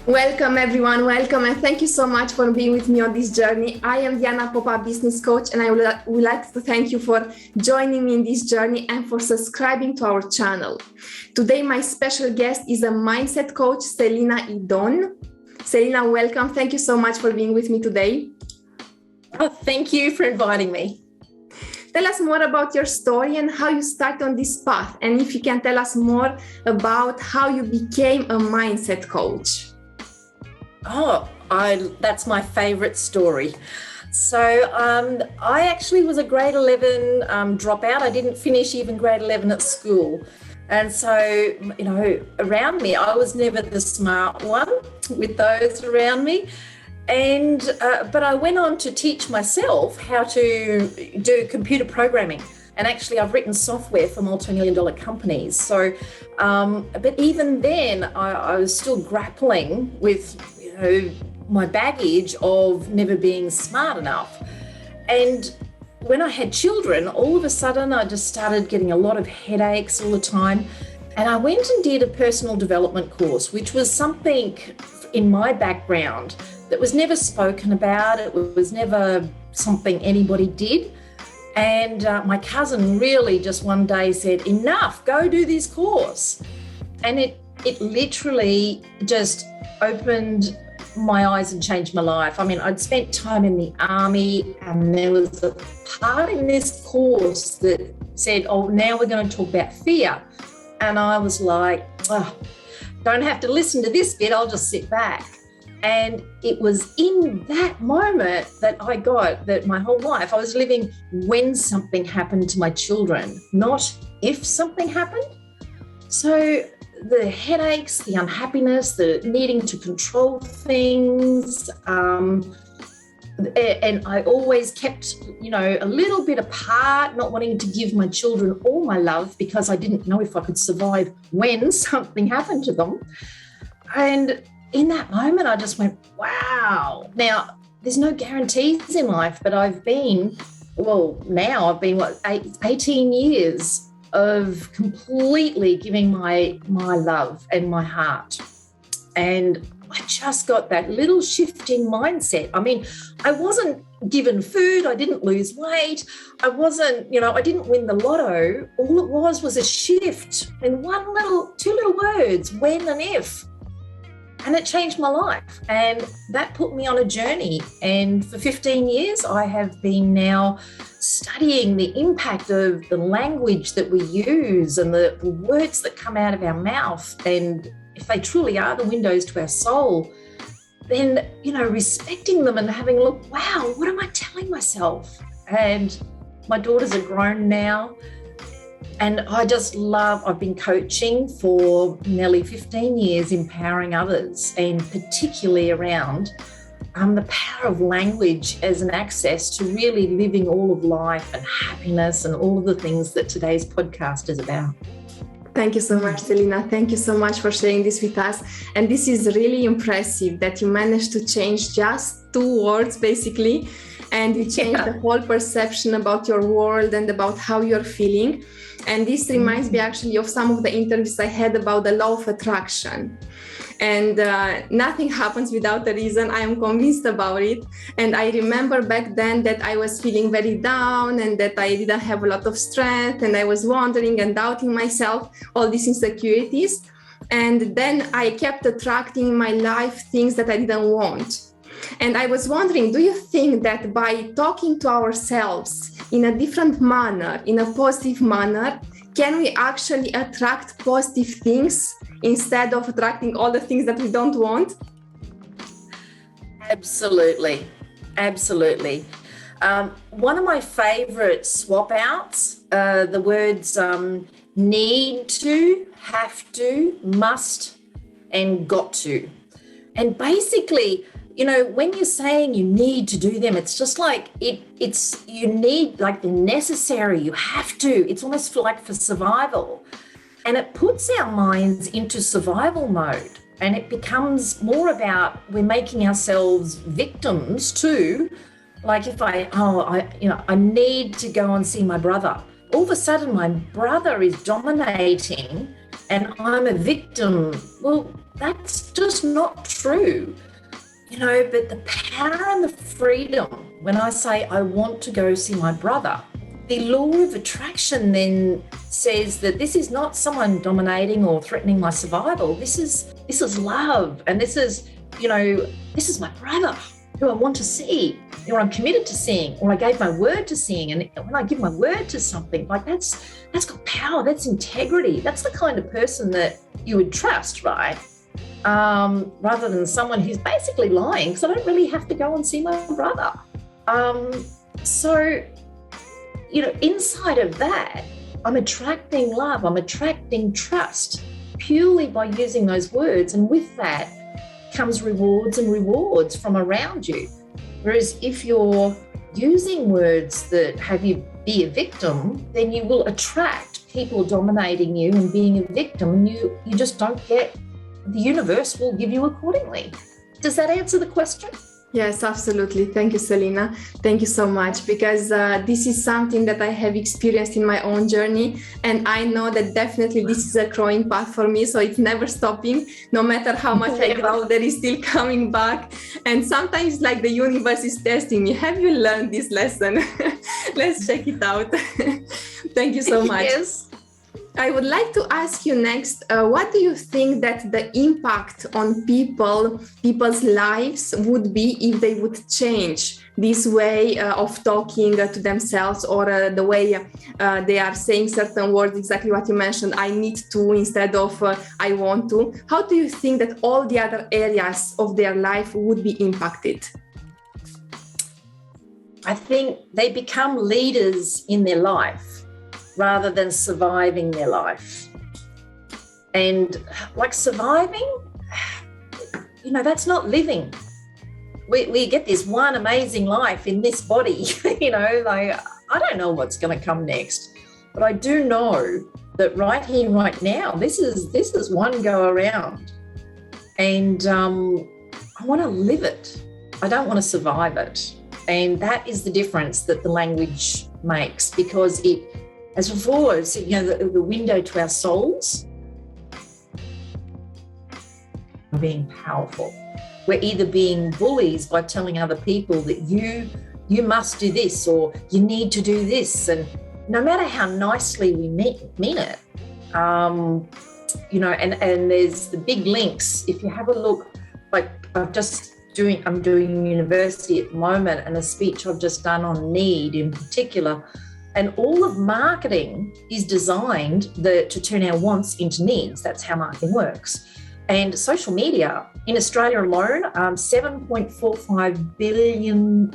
Welcome everyone, welcome, and thank you so much for being with me on this journey. I am Diana Popa, business coach, and I would like to thank you for joining me in this journey and for subscribing to our channel. Today, my special guest is a mindset coach, Selina Idon. Selina, welcome. Thank you so much for being with me today. Oh, thank you for inviting me. Tell us more about your story and how you started on this path, and if you can tell us more about how you became a mindset coach. That's my favorite story. So I actually was a grade 11 dropout. I didn't finish even grade 11 at school. And so, around me, I was never the smart one with those around me. But I went on to teach myself how to do computer programming. And actually, I've written software for multi-million-dollar companies. So, but even then, I was still grappling with my baggage of never being smart enough. And when I had children, all of a sudden I just started getting a lot of headaches all the time. And I went and did a personal development course, which was something in my background that was never spoken about. It was never something anybody did. And my cousin really just one day said, enough, go do this course. And it literally just opened my eyes and changed my life. I mean, I'd spent time in the army, and there was a part in this course that said, oh, now we're going to talk about fear. And I was like, oh, don't have to listen to this bit, I'll just sit back. And it was in that moment that I got that my whole life I was living when something happened to my children, not if something happened. So the headaches, the unhappiness, the needing to control things, and I always kept, a little bit apart, not wanting to give my children all my love because I didn't know if I could survive when something happened to them. And in that moment, I just went, wow. Now, there's no guarantees in life, but I've been 18 years of completely giving my love and my heart. And I just got that little shift in mindset. I mean, I wasn't given food. I didn't lose weight. I didn't win the lotto. All it was a shift in two little words, when and if. And it changed my life. And that put me on a journey. And for 15 years, I have been now studying the impact of the language that we use and the words that come out of our mouth. And if they truly are the windows to our soul, then, respecting them and having a look, wow, what am I telling myself? And my daughters are grown now. And I just I've been coaching for nearly 15 years, empowering others, and particularly around the power of language as an access to really living all of life and happiness and all of the things that today's podcast is about. Thank you so much, Selina. Thank you so much for sharing this with us. And this is really impressive that you managed to change just 2 words, basically, and you changed the whole perception about your world and about how you're feeling. And this reminds me actually of some of the interviews I had about the law of attraction. And nothing happens without a reason. I am convinced about it. And I remember back then that I was feeling very down and that I didn't have a lot of strength. And I was wondering and doubting myself, all these insecurities. And then I kept attracting in my life things that I didn't want. And I was wondering, do you think that by talking to ourselves in a different manner, in a positive manner, can we actually attract positive things instead of attracting all the things that we don't want? Absolutely. Absolutely. One of my favorite swap outs, the words need to, have to, must, and got to. And basically, when you're saying you need to do them, it's just like you need, like, the necessary, you have to. It's almost like for survival. And it puts our minds into survival mode. And it becomes more about we're making ourselves victims too. Like if I need to go and see my brother. All of a sudden my brother is dominating and I'm a victim. Well, that's just not true. But the power and the freedom, when I say I want to go see my brother, the law of attraction then says that this is not someone dominating or threatening my survival. This is love. And this is my brother who I want to see, or I'm committed to seeing, or I gave my word to seeing. And when I give my word to something, like that's got power, that's integrity. That's the kind of person that you would trust, right? Rather than someone who's basically lying, because I don't really have to go and see my brother. So, inside of that, I'm attracting love, I'm attracting trust purely by using those words. And with that comes rewards and rewards from around you. Whereas if you're using words that have you be a victim, then you will attract people dominating you and being a victim, and you just don't get. The universe will give you accordingly. Does that answer the question? Yes, absolutely. Thank you, Selena. Thank you so much, because this is something that I have experienced in my own journey. And I know that definitely this is a growing path for me. So it's never stopping. No matter how much I grow, there is still coming back. And sometimes like the universe is testing me. Have you learned this lesson? Let's check it out. Thank you so much. Yes. I would like to ask you next, what do you think that the impact on people's lives would be if they would change this way of talking to themselves, or the way they are saying certain words, exactly what you mentioned, I need to instead of I want to? How do you think that all the other areas of their life would be impacted? I think they become leaders in their life rather than surviving their life. And like surviving, that's not living. We get this one amazing life in this body, I don't know what's going to come next, but I do know that right here, right now, this is one go around, and I want to live it. I don't want to survive it. And that is the difference that the language makes, because it, as before, it's, the window to our souls, being powerful. We're either being bullies by telling other people that you must do this, or you need to do this. And no matter how nicely we mean it, and there's the big links. If you have a look, like I'm doing university at the moment, and a speech I've just done on need in particular. And all of marketing is designed to turn our wants into needs. That's how marketing works. And social media in Australia alone, $7.45 billion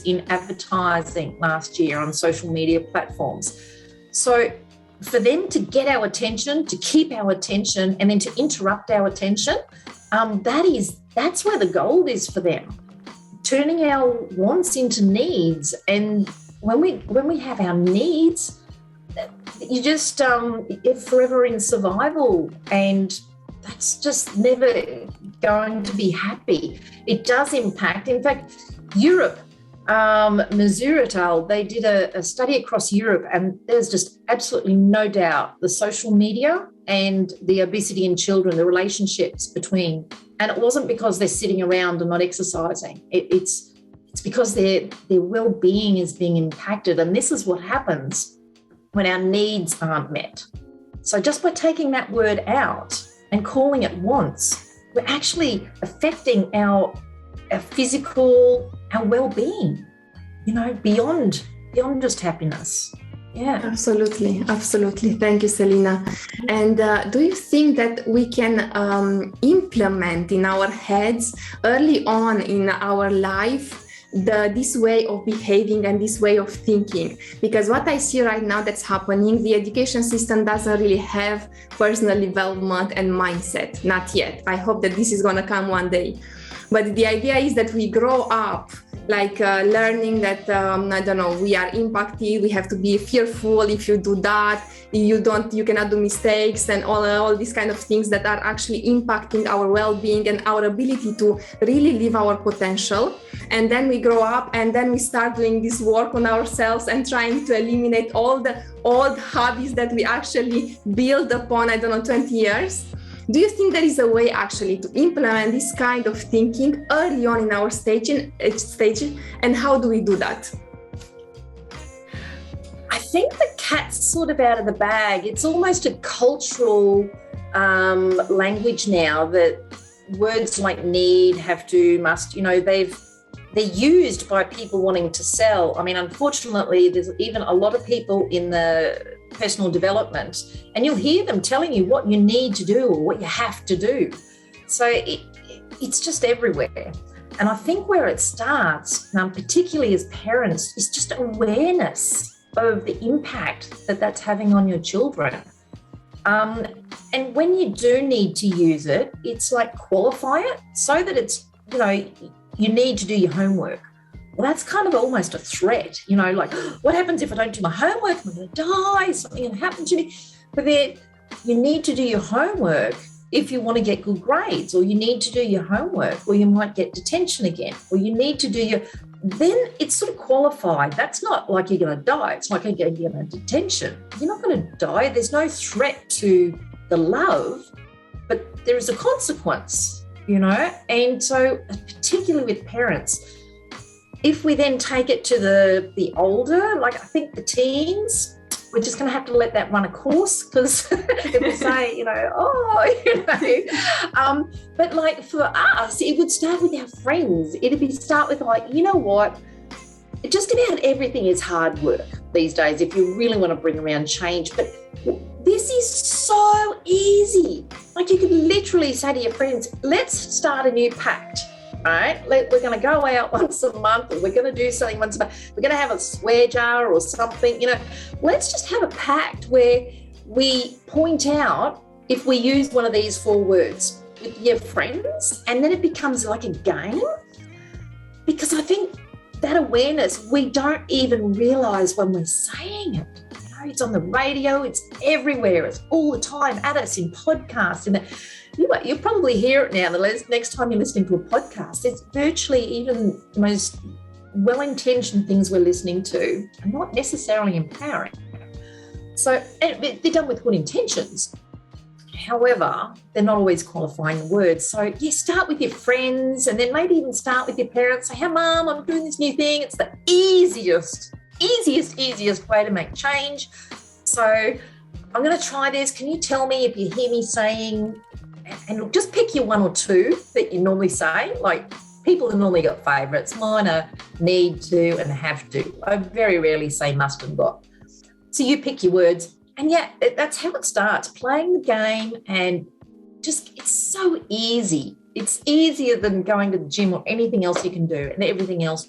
in advertising last year on social media platforms. So for them to get our attention, to keep our attention, and then to interrupt our attention, that's where the gold is for them. Turning our wants into needs. And when we have our needs, you just you're forever in survival, and that's just never going to be happy. It does impact. In fact, Europe, Missouri, they did a study across Europe, and there's just absolutely no doubt the social media and the obesity in children, the relationships between, and it wasn't because they're sitting around and not exercising. It's because their well-being is being impacted. And this is what happens when our needs aren't met. So just by taking that word out and calling it wants, we're actually affecting our physical, our well-being, beyond just happiness. Yeah. Absolutely. Thank you, Selena. And do you think that we can implement in our heads early on in our life this way of behaving and this way of thinking? Because what I see right now that's happening, the education system doesn't really have personal development and mindset, not yet. I hope that this is going to come one day. But the idea is that we grow up like learning that, we are impacted, we have to be fearful. If you do that, you cannot do mistakes, and all these kind of things that are actually impacting our well-being and our ability to really live our potential. And then we grow up, and then we start doing this work on ourselves and trying to eliminate all the old habits that we actually build upon, 20 years. Do you think there is a way actually to implement this kind of thinking early on in our stage, and how do we do that? I think the cat's sort of out of the bag. It's almost a cultural language now that words like need, have to, must, they're used by people wanting to sell. I mean, unfortunately, there's even a lot of people in the personal development, and you'll hear them telling you what you need to do or what you have to do. So it's just everywhere. And I think where it starts, particularly as parents, is just awareness of the impact that that's having on your children. And when you do need to use it, it's like qualify it so that it's, you need to do your homework. Well, that's kind of almost a threat, like, what happens if I don't do my homework? I'm going to die, something will happen to me. But then you need to do your homework if you want to get good grades, or you need to do your homework, or you might get detention again, or you need to do then it's sort of qualified. That's not like you're going to die. It's like you're going to get a detention. You're not going to die. There's no threat to the love, but there is a consequence, And so particularly with parents, if we then take it to the older, like I think the teens, we're just going to have to let that run a course, because it will say, but like for us, it would start with our friends. It'd start with like, you know what? Just about everything is hard work these days if you really want to bring around change. But this is so easy. Like you could literally say to your friends, let's start a new pact. All right, we're going to go out once a month, or we're going to do something once a month. We're going to have a swear jar or something, Let's just have a pact where we point out if we use one of these 4 words with your friends, and then it becomes like a game. Because I think that awareness, we don't even realise when we're saying it. It's on the radio, it's everywhere, it's all the time at us in podcasts. And you'll probably hear it now. The next time you're listening to a podcast, it's virtually even the most well-intentioned things we're listening to are not necessarily empowering. So they're done with good intentions. However, they're not always qualifying words. So start with your friends, and then maybe even start with your parents. Say, hey, Mum, I'm doing this new thing. It's the easiest way to make change. So I'm going to try this. Can you tell me if you hear me saying, and just pick your 1 or 2 that you normally say. Like, people have normally got favourites. Mine are need to and have to. I very rarely say must and got. So you pick your words, and that's how it starts, playing the game. And just, it's so easy. It's easier than going to the gym or anything else you can do, and everything else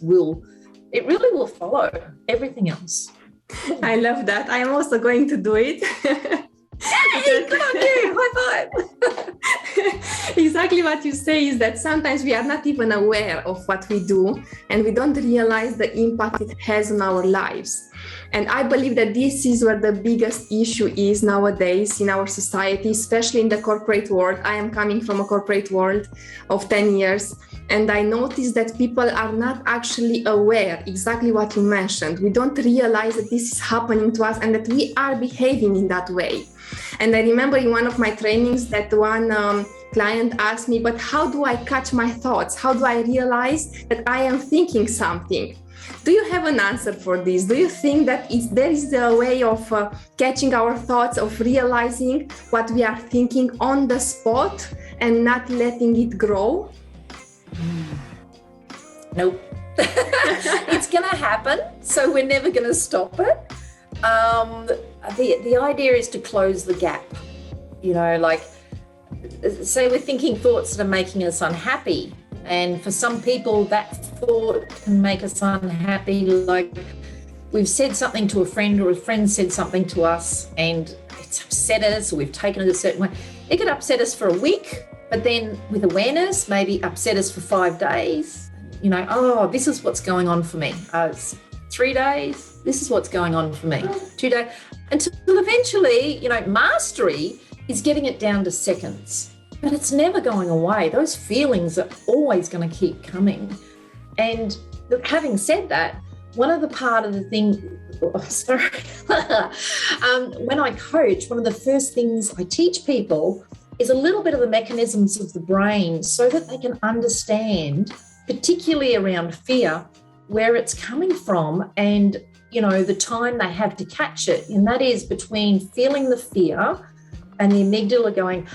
it really will follow everything else. I love that. I am also going to do it. Hey, good on you. High five. Exactly what you say is that sometimes we are not even aware of what we do, and we don't realize the impact it has on our lives. And I believe that this is where the biggest issue is nowadays in our society, especially in the corporate world. I am coming from a corporate world of 10 years, and I noticed that people are not actually aware exactly what you mentioned. We don't realize that this is happening to us and that we are behaving in that way. And I remember in one of my trainings that one client asked me, but how do I catch my thoughts? How do I realize that I am thinking something? Do you have an answer for this? Do you think that there is a way of catching our thoughts, of realizing what we are thinking on the spot and not letting it grow? Nope. It's going to happen, so we're never going to stop it. The idea is to close the gap. Like, say we're thinking thoughts that are making us unhappy. And for some people, that thought can make us unhappy. Like, we've said something to a friend, or a friend said something to us, and it's upset us, or we've taken it a certain way. It could upset us for a week, but then with awareness, maybe upset us for 5 days. This is what's going on for me. It's 3 days. This is what's going on for me. 2 days. Until eventually, mastery is getting it down to seconds. But it's never going away. Those feelings are always going to keep coming. And having said that, one of the part of the thing, when I coach, one of the first things I teach people is a little bit of the mechanisms of the brain so that they can understand, particularly around fear, where it's coming from and, the time they have to catch it. And that is between feeling the fear and the amygdala going,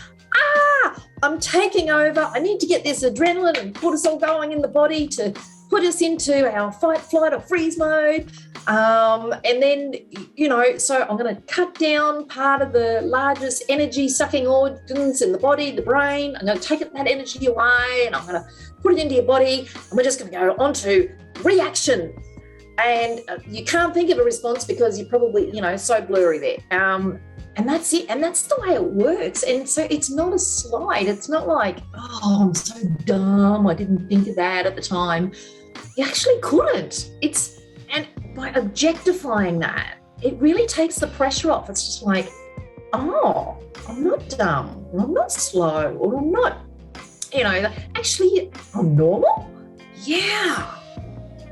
I'm taking over. I need to get this adrenaline and cortisol going in the body to put us into our fight, flight or freeze mode. And then, so I'm going to cut down part of the largest energy sucking organs in the body, the brain. I'm going to take that energy away and I'm going to put it into your body. And we're just going to go on to reaction. And you can't think of a response because you're probably, so blurry there. And that's it. And that's the way it works. And so it's not a slide. It's not like, I'm so dumb. I didn't think of that at the time. You actually couldn't. And by objectifying that, it really takes the pressure off. It's just like, I'm not dumb, or I'm not slow, or I'm not, actually, I'm normal. Yeah.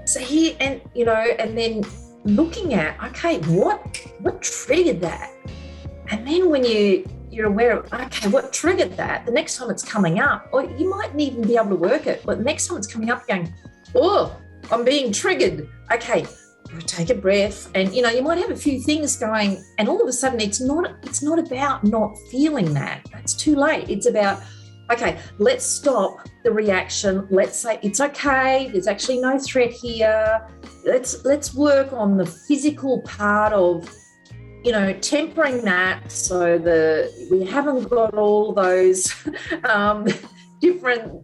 So here, and then looking at, okay, what triggered that? And then when you're aware of, okay, what triggered that? The next time it's coming up, or you mightn't even be able to work it, but the next time it's coming up going, I'm being triggered. Okay, take a breath. And, you might have a few things going and all of a sudden it's not about not feeling that. That's too late. It's about, okay, let's stop the reaction. Let's say it's okay. There's actually no threat here. Let's work on the physical part of, tempering that so that we haven't got all those different,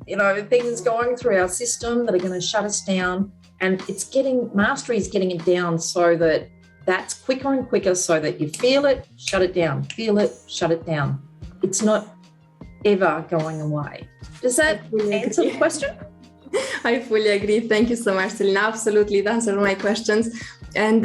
things going through our system that are going to shut us down. And mastery is getting it down so that that's quicker and quicker so that you feel it, shut it down, feel it, shut it down. It's not ever going away. Does that answer the question? I fully agree. Thank you so much, Selena. Absolutely, it answered my questions. And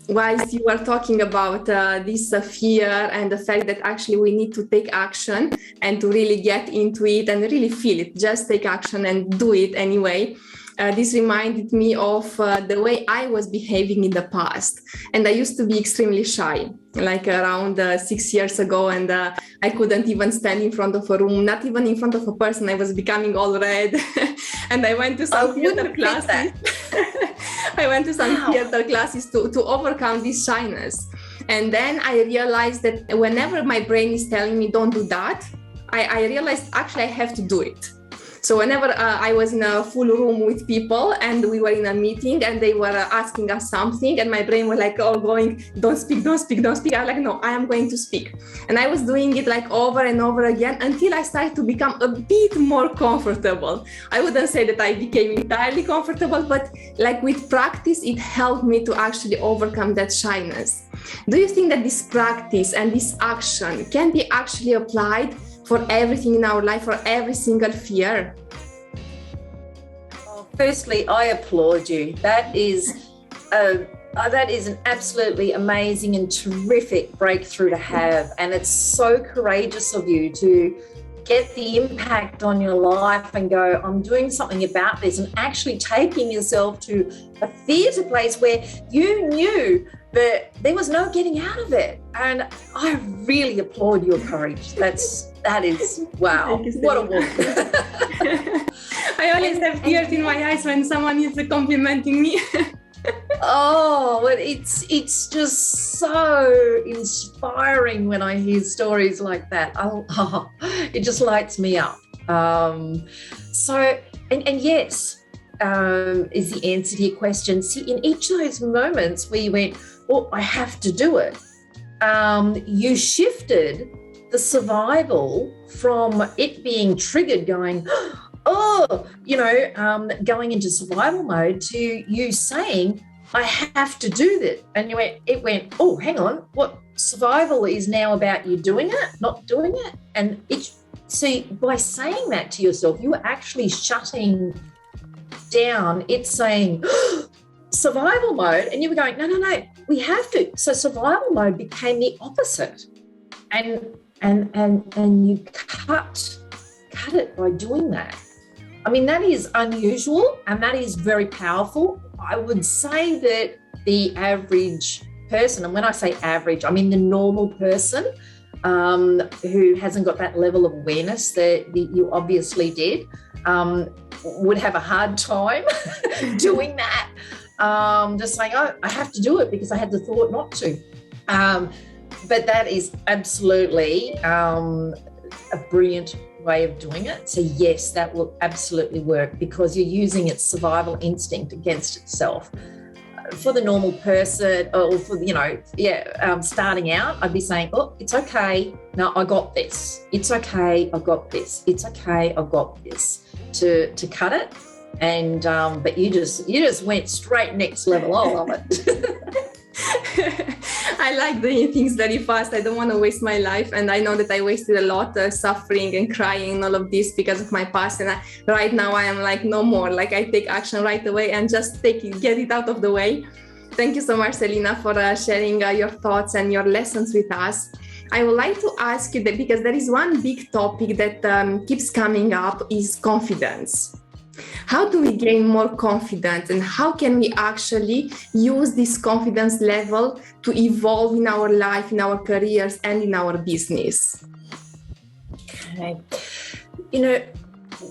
whilst you were talking about this fear and the fact that actually we need to take action and to really get into it and really feel it, just take action and do it anyway. This reminded me of the way I was behaving in the past. And I used to be extremely shy, like around 6 years ago. And I couldn't even stand in front of a room, not even in front of a person. I was becoming all red. And I went to some theater classes. I went to some theater classes to overcome this shyness. And then I realized that whenever my brain is telling me don't do that, I realized actually I have to do it. So whenever I was in a full room with people and we were in a meeting and they were asking us something and my brain was like, going, don't speak, don't speak, don't speak. I was like, no, I am going to speak. And I was doing it like over and over again until I started to become a bit more comfortable. I wouldn't say that I became entirely comfortable, but like with practice, it helped me to actually overcome that shyness. Do you think that this practice and this action can be actually applied for everything in our life, for every single fear? Well, firstly, I applaud you. That is an absolutely amazing and terrific breakthrough to have. And it's so courageous of you to get the impact on your life and go, I'm doing something about this, and actually taking yourself to a theatre place where you knew that there was no getting out of it. And I really applaud your courage. That is, wow, what a woman. I always have tears in my eyes when someone is complimenting me. Well, it's just so inspiring when I hear stories like that. It just lights me up. So yes, is the answer to your question. See, in each of those moments where you went, I have to do it, you shifted the survival from it being triggered going, going into survival mode to you saying, I have to do that. And it went, hang on, what survival is now about you doing it, not doing it. And by saying that to yourself, you were actually shutting down. It's saying survival mode. And you were going, no, we have to. So survival mode became the opposite. And you cut it by doing that. I mean, that is unusual and that is very powerful. I would say that the average person, and when I say average, I mean the normal person, who hasn't got that level of awareness that you obviously did, would have a hard time doing that. Just saying, oh, I have to do it because I had the thought not to. But that is absolutely a brilliant way of doing it. So yes, that will absolutely work because you're using its survival instinct against itself. For the normal person, or for, starting out, I'd be saying, oh, it's okay. No, I got this. It's okay. I've got this. It's okay. I've got this. To cut it. And but you just went straight next level. I love it. I like doing things very fast. I don't want to waste my life, and I know that I wasted a lot suffering and crying and all of this because of my past. And right now I am like, no more. Like, I take action right away and just get it out of the way. Thank you so much, Selina, for sharing your thoughts and your lessons with us. I would like to ask you that, because there is one big topic that keeps coming up, is confidence. How do we gain more confidence, and how can we actually use this confidence level to evolve in our life, in our careers, and in our business? Okay.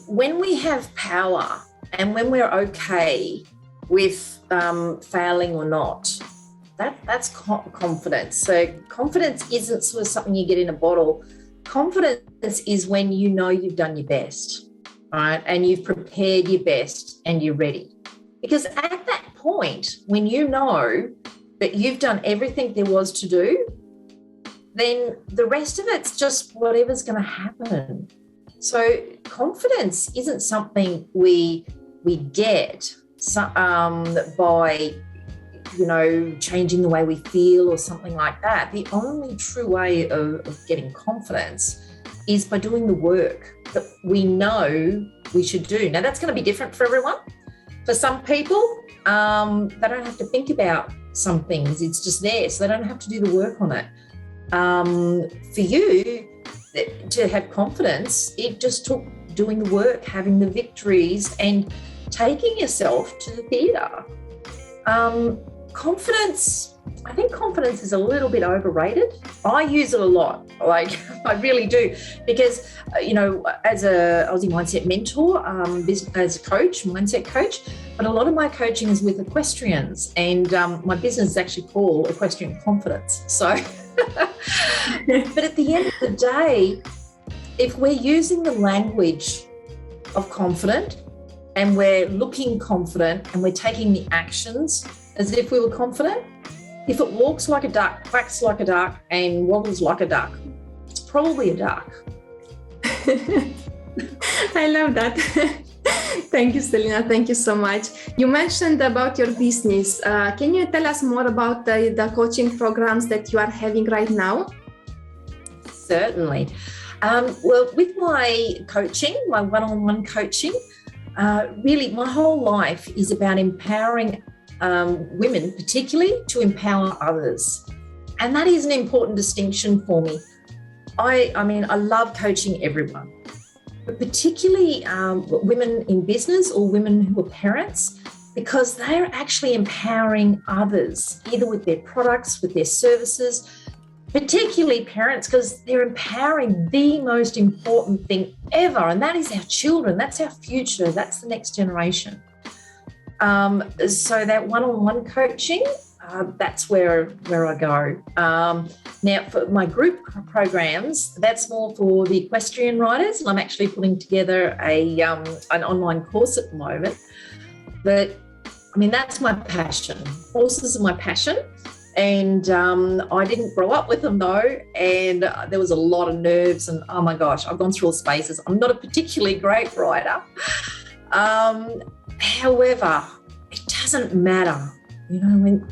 When we have power and when we're okay with failing or not, that's confidence. So confidence isn't sort of something you get in a bottle. Confidence is when you know you've done your best. Right, and you've prepared your best and you're ready. Because at that point, when you know that you've done everything there was to do, then the rest of it's just whatever's going to happen. So confidence isn't something we get by, changing the way we feel or something like that. The only true way of getting confidence is by doing the work that we know we should do. Now, that's going to be different for everyone. For some people, they don't have to think about some things. It's just there, so they don't have to do the work on it. For you to have confidence, it just took doing the work, having the victories, and taking yourself to the theatre. I think confidence is a little bit overrated. I use it a lot, like I really do, because, as a Aussie mindset mentor, as a coach, mindset coach, but a lot of my coaching is with equestrians, and my business is actually called Equestrian Confidence. So, but at the end of the day, if we're using the language of confident and we're looking confident and we're taking the actions as if we were confident, if it walks like a duck, quacks like a duck, and wobbles like a duck, it's probably a duck. I love that. Thank you, Selina. Thank you so much. You mentioned about your business. Can you tell us more about the coaching programs that you are having right now? Certainly. Well, with my coaching, my one-on-one coaching, really my whole life is about empowering women, particularly, to empower others. And that is an important distinction for me. I love coaching everyone, but particularly women in business or women who are parents, because they're actually empowering others, either with their products, with their services, particularly parents, because they're empowering the most important thing ever, and that is our children. That's our future. That's the next generation. So that one-on-one coaching, that's where I go. Now, for my group programs, that's more for the equestrian riders, and I'm actually putting together an online course at the moment. But that's my passion. Horses are my passion, and I didn't grow up with them though, and there was a lot of nerves, and oh my gosh, I've gone through all spaces. I'm not a particularly great rider. However, it doesn't matter, when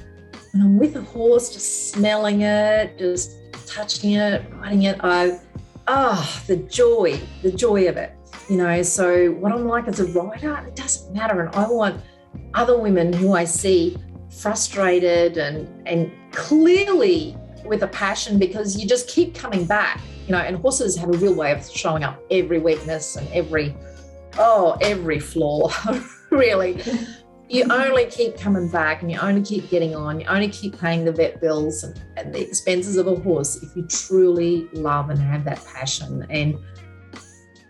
I'm with a horse, just smelling it, just touching it, riding it, the joy of it, so what I'm like as a rider, it doesn't matter. And I want other women who I see frustrated and clearly with a passion, because you just keep coming back, and horses have a real way of showing up every weakness and every flaw, really. you only keep coming back and you only keep getting on. You only keep paying the vet bills and the expenses of a horse if you truly love and have that passion. And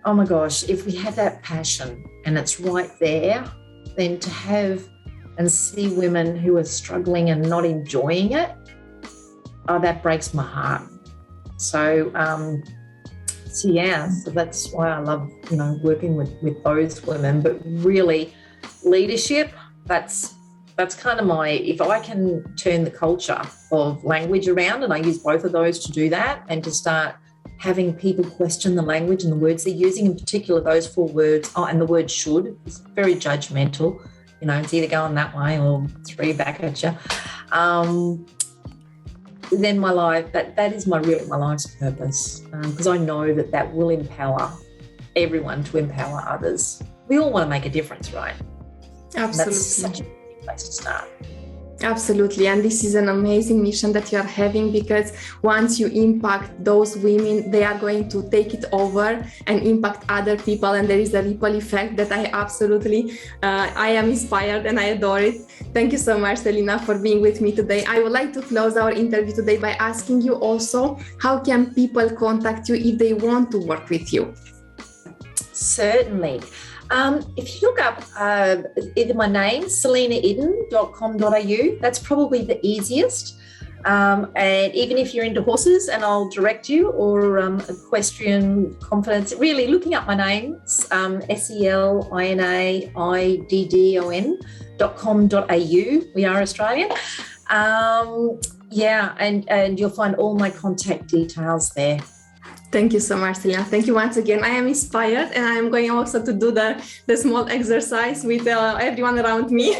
oh my gosh, if we have that passion and it's right there, then to have and see women who are struggling and not enjoying it, oh, that breaks my heart. So that's why I love, working with those women. But really, leadership, that's kind of if I can turn the culture of language around, and I use both of those to do that, and to start having people question the language and the words they're using, in particular those 4 words, and the word should is very judgmental. It's either going that way or 3 back at you. Then my life, that is my life's purpose, because I know that will empower everyone to empower others. We all want to make a difference, right? Absolutely. That's such a good place to start. Absolutely. And this is an amazing mission that you are having, because once you impact those women, they are going to take it over and impact other people. And there is a ripple effect that I am inspired and I adore it. Thank you so much, Selina, for being with me today. I would like to close our interview today by asking you also, how can people contact you if they want to work with you? Certainly. If you look up either my name, selinaeden.com.au, that's probably the easiest. And even if you're into horses, and I'll direct you, or equestrian confidence, really looking up my name, selinaeddon.com.au. We are Australian. And you'll find all my contact details there. Thank you so much, Selina. Thank you once again. I am inspired, and I am going also to do the small exercise with everyone around me.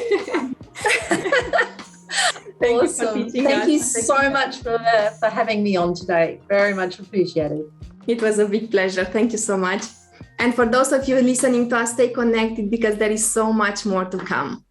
Awesome. Thank you so much for having me on today. Very much appreciated. It was a big pleasure. Thank you so much. And for those of you listening to us, stay connected, because there is so much more to come.